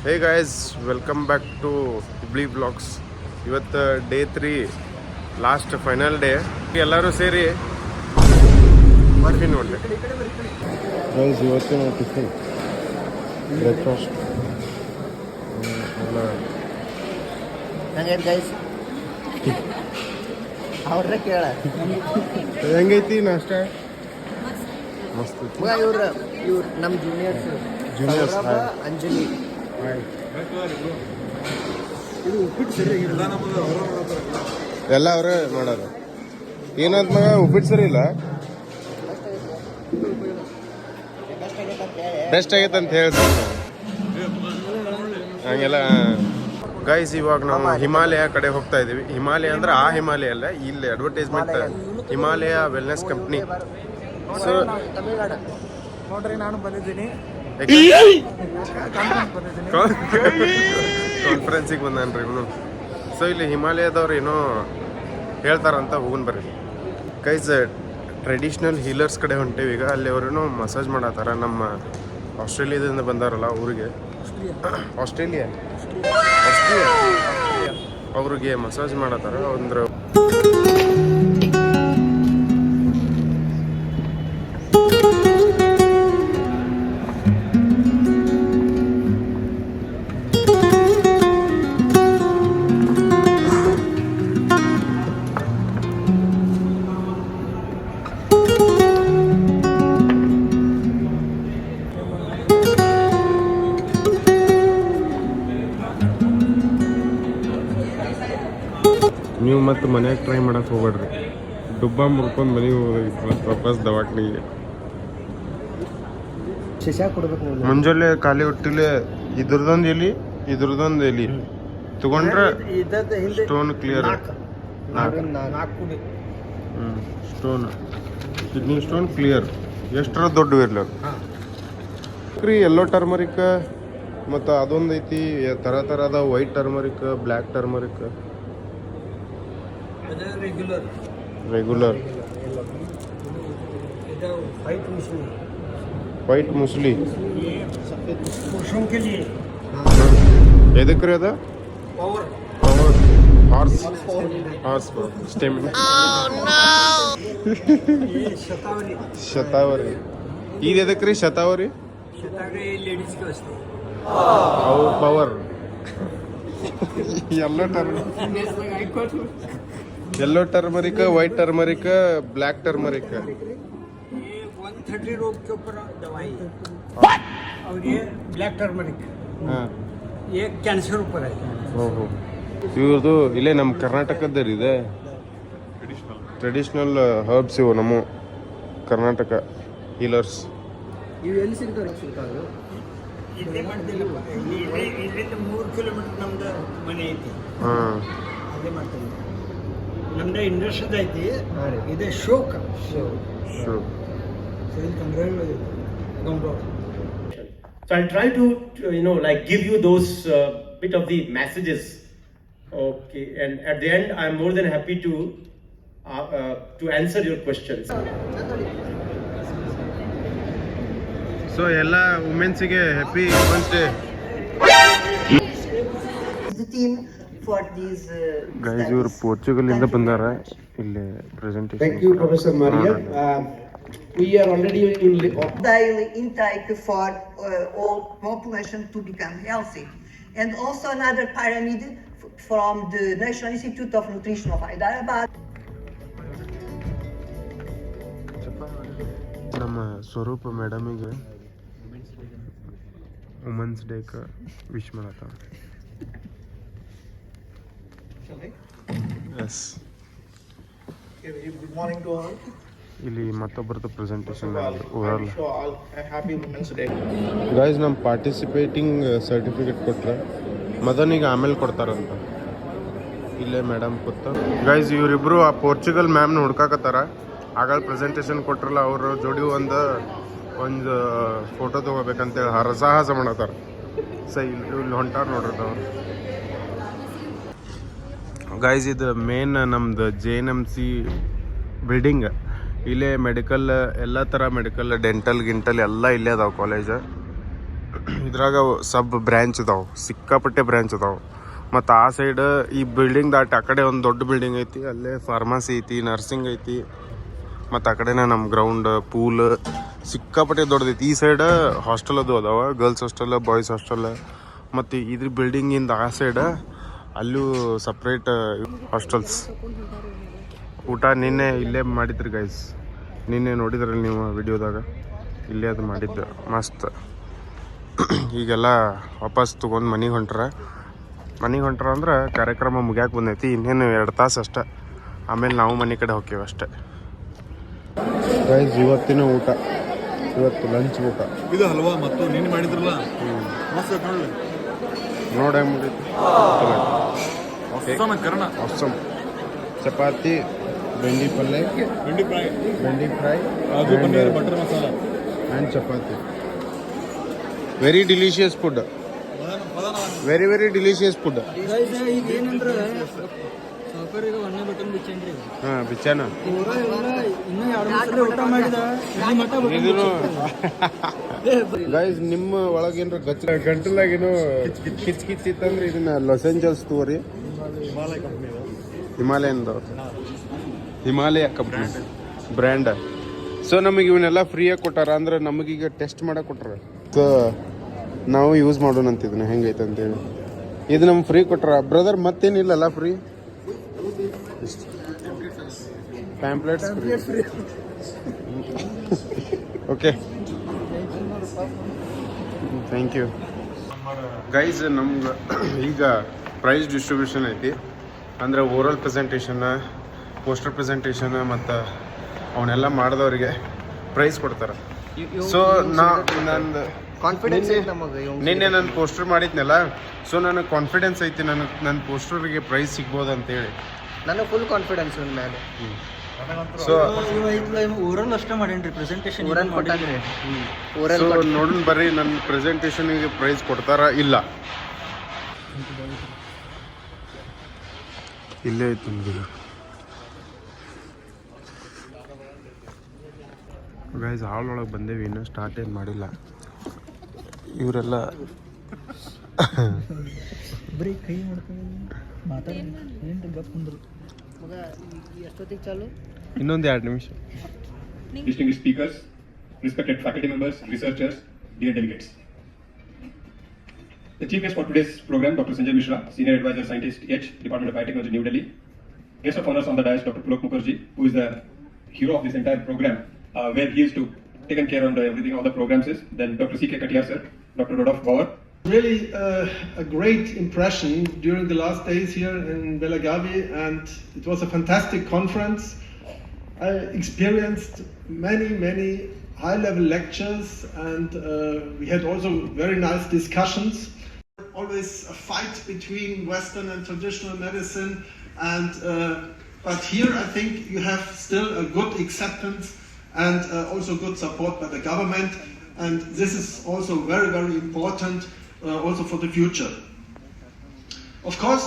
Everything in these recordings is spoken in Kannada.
Hey guys, welcome back to Hubli blogs. ಇವತ್ತು ಡೇ 3 ಲಾಸ್ಟ್ ಫೈನಲ್ ಡೇ. ಎಲ್ಲರೂ ಸೇರಿ ಟಿಫಿನ್ ನೋಡಲಿ ಗೈಸ್. ಇವತ್ತಿನ ಟಿಫಿನ್ ಬ್ರೇಕ್ಫಾಸ್ಟ್ ಎಲ್ಲ ಗೈಸ್ ಅವ್ರ ಕೇಳ ಹೆಂಗೈತಿ ನಾಷ್ಟ? ಮಸ್ತ್ ಇವ್ರು ನಮ್ಮ ಜೂನಿಯರ್ಸ್ ಅಂಜಲಿ. ಎಲ್ಲ ಅವರೇ ಮಾಡೋದು. ಏನಾದ ಮಗ ಉಪ್ಪಿಟ್ಟು ಸರಿ ಇಲ್ಲ, ಬೆಸ್ಟ್ ಆಗೈತೆ ಅಂತ ಹೇಳ್ತಾರೆ ಹಂಗೆಲ್ಲ. ಗೈಸ್, ಇವಾಗ ನಾವು ಹಿಮಾಲಯ ಕಡೆ ಹೋಗ್ತಾ ಇದೀವಿ. ಹಿಮಾಲಯ ಅಂದ್ರೆ ಆ ಹಿಮಾಲಯ ಅಲ್ಲ, ಇಲ್ಲಿ advertisement Himalaya wellness company. So ನೋಡ್ರಿ, ನಾನು ಬಂದಿದ್ದೀನಿ ಕಾನ್ಫರೆನ್ಸಿಗೆ ಬಂದನ್ರಿ ಇವನು. ಸೊ ಇಲ್ಲಿ ಹಿಮಾಲಯದವ್ರು ಏನೋ ಹೇಳ್ತಾರಂತ ಹೋಗೋಣ ಬರ್ರಿ ಗೈಸ್. ಟ್ರೆಡಿಷ್ನಲ್ ಹೀಲರ್ಸ್ ಕಡೆ ಹೊಂಟೇವಿ ಈಗ. ಅಲ್ಲಿ ಅವ್ರೇನೋ ಮಸಾಜ್ ಮಾಡತ್ತಾರ. ನಮ್ಮ ಆಸ್ಟ್ರೇಲಿಯಾದಿಂದ ಬಂದಾರಲ್ಲ ಊರಿಗೆ, ಆಸ್ಟ್ರೇಲಿಯಾ ಅವ್ರಿಗೆ ಮಸಾಜ್ ಮಾಡತ್ತಾರ. ಅಂದ್ರೆ ನೀವು ಮತ್ತೆ ಮನ್ಯಾಗ ಟ್ರೈ ಮಾಡಕ್ಕೆ ಹೋಗ್ಬೇಡ್ರಿ. ಡುಬ್ಬ ಮುರ್ಕೊಂಡು ಮನೆಗೆ ಹೋಗ್ಬೇಕು ವಾಪಸ್ ದವಾಖಾನಿಗೆ. ಮುಂಜಾನೆ ಖಾಲಿ ಹೊಟ್ಟಿಲೆ ಇದ್ರದೊಂದು ಎಲಿ ಇದ್ರದೊಂದು ಎಲಿ ತಗೊಂಡ್ರೆ stone clear. Stone, kidney stone clear. ಎಷ್ಟರ ದೊಡ್ಡ ಇರ್ಲಿ ಕ್ರೀ. ಯೆಲ್ಲೋ ಟರ್ಮರಿಕ್ ಮತ್ತು ಅದೊಂದು ಐತಿ, ಥರ ಅದ. White turmeric, black turmeric, regular, white musli. ಎದಕ್ಕೆ ರೀ ಅದ? Horse stamina. ಶತಾವರಿ. ಇದು ಎದಕ್ಕೆ ರೀ ಶತಾವರಿ? ಅವ್ರ power. Yellow turmeric, white turmeric, black turmeric. 130 रोग के ऊपर दवाई और ये ब्लैक टर्मरिक, ये कैंसर ऊपर है. ಓಹೋ, ಇವ್ರದ್ದು ಇಲ್ಲೇ ನಮ್ಮ ಕರ್ನಾಟಕದಲ್ಲಿದೆ. ಟ್ರೆಡಿಷನಲ್ ಹರ್ಬ್ಸ್ ಇವು ನಮ್ಮ ಕರ್ನಾಟಕ ಹೀಲರ್ಸ್. ಇವು ಎಲ್ಲಿ ಸಿಗ್ತಾರೆ? ಇಲ್ಲೇ ಮಾಡ್ತಿಲ್ಲ, ಇಲ್ಲಿಂದ 3 ಕಿಲೋಮೀಟರ್ ನಮ್ದು ಮನೆ ಐತಿ. ಅಲ್ಲೇ ಮಾಡ್ತೀವಿ. ನಮ್ದು ಇಂಡಸ್ಟ್ರಿ ಐತಿ, ಇದೆ ಶೋಕ್. So I'll try to give you those bit of the messages. Okay, and at the end, I'm more than happy to answer your questions. So ಎಲ್ಲ ವುಮೆನ್ಸಿಗೆ ಹ್ಯಾಪಿ ವುಮೆನ್ಸ್ ಡೇ. ಗೈಸ್, ಇವರು ಪೋರ್ಚುಗಲ್ ಇಂದ ಬಂದಾರ ಇಲ್ಲಿ presentation. Thank you, Professor Maria. We are already in daily intake for all population to become healthy. And also another pyramid from the National Institute of Nutrition of Hyderabad. ನಮ್ಮ ಸ್ವರೂಪ ಮೇಡಮಿಗೆ ವುಮೆನ್ಸ್ ಡೇಗೆ ವಿಶ್ ಮಾಡತ್ತ. Yes, good morning to all. ಇಲ್ಲಿ ಮತ್ತೊಬ್ಬರದ್ದು presentation over. Happy Women's Day. Guys, ನಮ್ಮ ಪಾರ್ಟಿಸಿಪೇಟಿಂಗ್ ಸರ್ಟಿಫಿಕೇಟ್ ಕೊಟ್ರೆ ಮದನಿಗೆ ಆಮೇಲೆ ಕೊಡ್ತಾರಂತ. ಇಲ್ಲೇ ಮೇಡಮ್ ಕೂತ. ಗೈಸ್, ಇವರಿಬ್ರು ಆ ಪೋರ್ಚುಗಲ್ ಮ್ಯಾಮ್ನ ಹುಡ್ಕಾಕತ್ತಾರ. ಆಗ ಪ್ರೆಸೆಂಟೇಷನ್ ಕೊಟ್ರಲ್ಲ, ಅವ್ರ ಜೋಡಿ ಒಂದು ಫೋಟೋ ತೊಗೋಬೇಕಂತೇಳಿ ಹರಸಾಹಸ ಮಾಡತ್ತಾರ. ಇಲ್ಲಿ ಹೊಂಟಾರ ನೋಡ್ರಿ ಅವ್ರು. ಗೈಸ್, ಇದು ಮೇನ್ ನಮ್ದು JNMC ಬಿಲ್ಡಿಂಗ್. ಇಲ್ಲೇ ಮೆಡಿಕಲ್, ಎಲ್ಲ ಥರ ಮೆಡಿಕಲ್, ಡೆಂಟಲ್ ಗಿಂಟಲ್ ಎಲ್ಲ ಇಲ್ಲೇ ಅದಾವೆ ಕಾಲೇಜ್. ಇದ್ರಾಗ ಸಬ್ ಬ್ರ್ಯಾಂಚ್ ಅದಾವೆ, ಸಿಕ್ಕಾಪಟ್ಟೆ ಬ್ರ್ಯಾಂಚ್ ಅದಾವೆ. ಮತ್ತು ಆ ಸೈಡ್ ಈ ಬಿಲ್ಡಿಂಗ್ ದಾಟಿ ಆ ಕಡೆ ಒಂದು ದೊಡ್ಡ ಬಿಲ್ಡಿಂಗ್ ಐತಿ, ಅಲ್ಲೇ ಫಾರ್ಮಸಿ ಐತಿ, ನರ್ಸಿಂಗ್ ಐತಿ. ಮತ್ತು ಆ ಕಡೆನೇ ನಮ್ಮ ಗ್ರೌಂಡ್, ಪೂಲ್ ಸಿಕ್ಕಾಪಟ್ಟೆ ದೊಡ್ಡದೈತಿ. ಈ ಸೈಡ್ ಹಾಸ್ಟೆಲ್ ಅದು ಅದಾವ, ಗರ್ಲ್ಸ್ ಹಾಸ್ಟೆಲ್, ಬಾಯ್ಸ್ ಹಾಸ್ಟೆಲ್. ಮತ್ತು ಇದ್ರ ಬಿಲ್ಡಿಂಗಿಂದ ಆ ಸೈಡ್ ಅಲ್ಲೂ ಸಪ್ರೇಟ್ ಹಾಸ್ಟೆಲ್ಸ್. ಊಟ ನಿನ್ನೆ ಇಲ್ಲೇ ಮಾಡಿದ್ರಿ ಗೈಸ್, ನಿನ್ನೆ ನೋಡಿದ್ರಲ್ಲ ನೀವು ವಿಡಿಯೋದಾಗ, ಇಲ್ಲೇ ಅದು ಮಾಡಿದ್ದು ಮಸ್ತ್. ಈಗೆಲ್ಲ ವಾಪಸ್ ತೊಗೊಂಡು ಮನೆಗೆ ಹೊಂಟ್ರ ಅಂದ್ರೆ ಕಾರ್ಯಕ್ರಮ ಮುಗ್ಯಾಕೆ ಬಂದೈತಿ. ಇನ್ನೇನು 2 ತಾಸು ಅಷ್ಟೆ, ಆಮೇಲೆ ನಾವು ಮನೆ ಕಡೆ ಹೋಗ್ತೀವಿ ಅಷ್ಟೇ. ಗೈಸ್ ಇವತ್ತಿನ ಊಟ, ಇವತ್ತು ಲಂಚ್ ಊಟ ಇದು ಹಲ್ವಾ ಮತ್ತು ನಿನ್ನೆ ಮಾಡಿದ್ರಲ್ಲ ಮಸ್ತ್ ನೋಡಿ. ನೋಡಿ ಹೆಂಗೆ ಕರ್ಣ awesome. ಚಪಾತಿ, ಬೆಂಡಿ ಪಲ್ಯ, ಬೆಂಡಿ fry, kaju paneer, butter masala and chapati. Very delicious food, very very delicious food. ಈಗ ಏನಂದ್ರೆ ಸಾವುಕಾರಿಗೆ ಒಂದೇ ಬಟನ್ ಬಿಚ್ಚೇನ್ರಿ. ಹಾಂ ಬಿಚ್ಚಾನ ಇನ್ನೂ 2 ಸಲ ಊಟ ಮಾಡಿದ ಇದನ್ನು ಗೈಸ್ ನಿಮ್ಮ ಒಳಗೇನ್ರ ಗಂಟಲಾಗೇನೋ ಕಿಚ್ ಕಿಚ್ ಇತ್ತಂದ್ರೆ ಇದನ್ನ ಲಾಸ್ ಏಂಜಲ್ಸ್ ತಗೋರಿ, ಹಿಮಾಲಯ ಕಂಪ್ನಿ ಬ್ರ್ಯಾಂಡ್. ಸೊ ನಮಗೆ ಇವನ್ನೆಲ್ಲ ಫ್ರೀಯಾಗಿ ಕೊಟ್ಟಾರ, ಅಂದ್ರೆ ನಮಗೀಗ ಟೆಸ್ಟ್ ಮಾಡಕ್ಕೆ ಕೊಟ್ಟಾರ. ಸೊ ನಾವು ಯೂಸ್ ಮಾಡೋಣ ಅಂತ ಇದನ್ನ ಹೆಂಗೈತೆ ಅಂತೇಳಿ. ಇದು ನಮ್ಗೆ ಫ್ರೀ ಕೊಟ್ಟಾರ ಬ್ರದರ್, ಮತ್ತೇನಿಲ್ಲಲ್ಲ free pamphlets free. Okay thank you guys. ನಮ್ಗೆ ಈಗ ಪ್ರೈಸ್ ಡಿಸ್ಟ್ರಿಬ್ಯೂಷನ್ ಐತಿ, ಅಂದರೆ ಓರಲ್ ಪ್ರೆಸೆಂಟೇಷನ್, ಪೋಸ್ಟರ್ ಪ್ರೆಸೆಂಟೇಷನ್ ಮತ್ತು ಅವನ್ನೆಲ್ಲ ಮಾಡಿದವರಿಗೆ ಪ್ರೈಸ್ ಕೊಡ್ತಾರೆ. ಸೊ ನಂದು ಕಾನ್ಫಿಡೆನ್ಸ್ ನಿನ್ನೆ ನಾನು ಪೋಸ್ಟರ್ ಮಾಡಿದ್ನಲ್ಲ, ಸೊ ನನಗೆ ಕಾನ್ಫಿಡೆನ್ಸ್ ಐತಿ, ನನ್ನ ಪೋಸ್ಟರ್ಗೆ ಪ್ರೈಸ್ ಸಿಗ್ಬೋದು ಅಂತೇಳಿ. ನನಗೆ ಫುಲ್ ಕಾನ್ಫಿಡೆನ್ಸ್ ಮೇಲೆ. ಸೊ ಊರಲ್ಲಿ ಅಷ್ಟೇ ಮಾಡೇನ್ರಿ ಪ್ರೆಸೆಂಟೇಷನ್. ಸೊ ನೋಡೋಣ ಬರ್ರಿ ನನ್ನ ಪ್ರೆಸೆಂಟೇಷನಿಗೆ ಪ್ರೈಸ್ ಕೊಡ್ತಾರ ಇಲ್ಲ. ಇಲ್ಲೇ ಐತಿ ನಿಮ್ಗೆ ಗೈಸ್. ಹಾಳೊಳಗೆ ಬಂದೇವಿ, ಇನ್ನೂ ಸ್ಟಾರ್ಟ್ ಏನು ಮಾಡಿಲ್ಲ. ಇವರೆಲ್ಲ ಬರೀ ಕೈ ಮಾಡ್ಕೊಂಡು ಎಷ್ಟೊತ್ತಿಗೆ ಚಾಲು? ಇನ್ನೊಂದು 2 ನಿಮಿಷ. Distinguished speakers, respected faculty members, researchers, dear delegates. The chief guest for today's program, Dr. Sanjay Mishra, Senior Advisor Scientist H, Department of Biotechnology, New Delhi. Guest of honors on the dais, Dr. Pulok Mukherjee, who is the hero of this entire program, where he is to taken care on everything, all the programs is. Then Dr. C.K. Katia sir, Dr. Rodolphe Bauer. Really a great impression during the last days here in Belagavi, and it was a fantastic conference. I experienced many high-level lectures, and we had also very nice discussions. Always a fight between Western and traditional medicine, and but here I think you have still a good acceptance and also good support by the government, and this is also very important also for the future. Of course,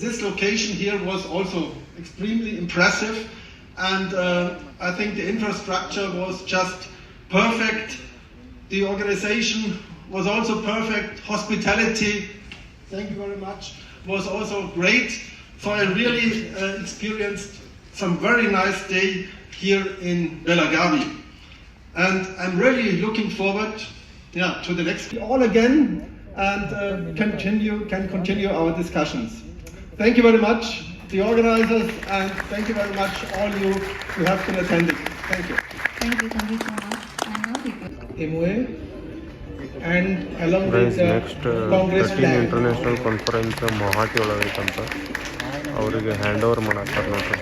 this location here was also extremely impressive, and I think the infrastructure was just perfect. The organization was also perfect. Hospitality, thank you very much, was also great. So I really experienced some very nice day here in Belagavi, and I'm really looking forward to the next all again, and can continue our discussions. Thank you very much, the organizers, and thank you very much all you who have been attending. Thank you. Thank you so much. MOA and along guys with next Congress 13 flag. International conference ಮಹಾಟಿ ಒಳಗೈತಂತ, ಅವರಿಗೆ ಹ್ಯಾಂಡ್ ಓವರ್ ಮಾಡಾಕ್ತಾರೆ ನೋಡ್ರಿ.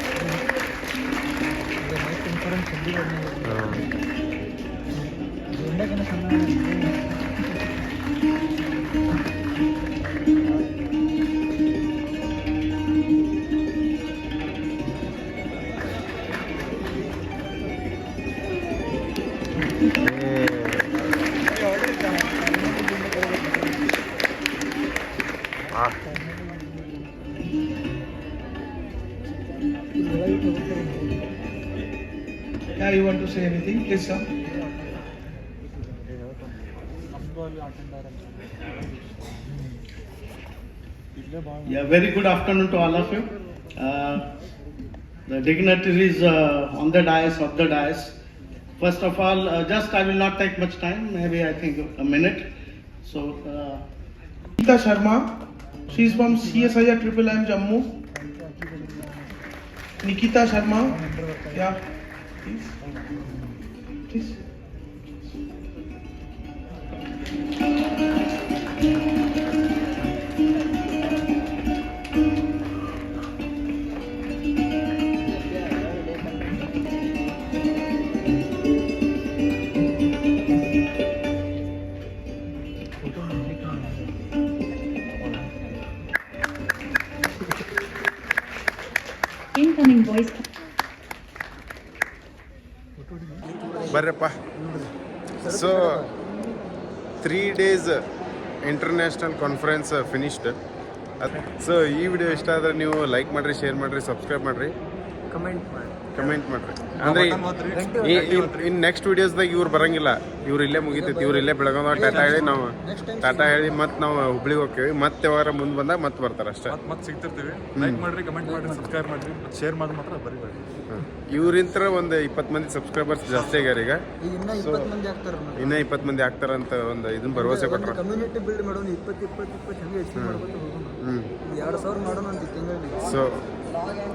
Yeah, you want to say anything, please, sir? Yeah, very good afternoon to all of you. The dignitaries on the dais, of the dais. First of all, just I will not take much time, maybe I think a minute. So, Nikita Sharma, she is from CSIR IIM Jammu. Nikita Sharma, yeah, please. Please. Incoming voice. ಬರ್ರಪ್ಪ. So 3 days international conference finished. So ಈ ವಿಡಿಯೋ ಇಷ್ಟ ಆದರೆ ನೀವು ಲೈಕ್ ಮಾಡಿರಿ, ಶೇರ್ ಮಾಡಿರಿ, ಸಬ್ಸ್ಕ್ರೈಬ್ ಮಾಡಿರಿ, ಕಮೆಂಟ್ ಮಾಡಿರಿ. ಅಂದರೆ ಇನ್ನು ನೆಕ್ಸ್ಟ್ ವೀಡಿಯೋಸ್ದಾಗ ಇವ್ರು ಬರೋಂಗಿಲ್ಲ, ಇವ್ರು ಇಲ್ಲೇ ಮುಗಿತೈತಿ, ಇವ್ರು ಇಲ್ಲೇ ಬೆಳಗಾವ ಟಾಟಾ ಹೇಳಿ ನಾವು ಟಾಟಾ ಹೇಳಿ ಮತ್ತೆ ನಾವು ಹುಬ್ಳಿಗೆ ಹೋಗ್ತೀವಿ. ಮತ್ತೆ ವಾರ ಮುಂದೆ ಬಂದಾಗ ಮತ್ತೆ ಬರ್ತಾರೆ ಅಷ್ಟೇ. ಮತ್ತೆ ಸಿಗ್ತಿರ್ತೀವಿ. ಲೈಕ್ ಮಾಡಿರಿ, ಕಮೆಂಟ್ ಮಾಡಿರಿ, ಸಬ್ಸ್ಕ್ರೈಬ್ ಮಾಡಿರಿ, ಮತ್ತು ಶೇರ್ ಮಾಡಿ ಮಾತ್ರ ಬರೀಬೇಡಿ. ಇವ್ರಿಂತ್ರ ಒಂದು 20 ಮಂದಿ ಸಬ್ಸ್ಕ್ರೈಬರ್ಸ್ ಜಾಸ್ತಿ ಆಗ್ಯಾರ ಈಗ. ಇನ್ನೂ 20 ಮಂದಿ ಆಗ್ತಾರಂತ ಒಂದು ಇದನ್ನ ಭರವಸೆ ಕೊಟ್ಟರು. ಕಮ್ಯುನಿಟಿ ಬಿಲ್ಡ್ ಮಾಡೋಣ 20 ಹಂಗೆ ಹೆಚ್ಚಿಗೆ ಮಾಡ್ಬೋದು ಹೋಗೋಣ. 2000 ಮಾಡೋಣ ಅಂತ ತಿಂಗಳಿಗೆ. ಸೊ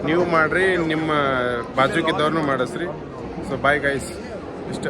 ನೀವು ಮಾಡ್ರಿ, ನಿಮ್ಮ ಬಾಜುಕಿದ್ದವ್ರನ್ನೂ ಮಾಡಿಸ್ರಿ. ಸೊ ಬಾಯ್ ಗೈಸ್, ಇಷ್ಟ.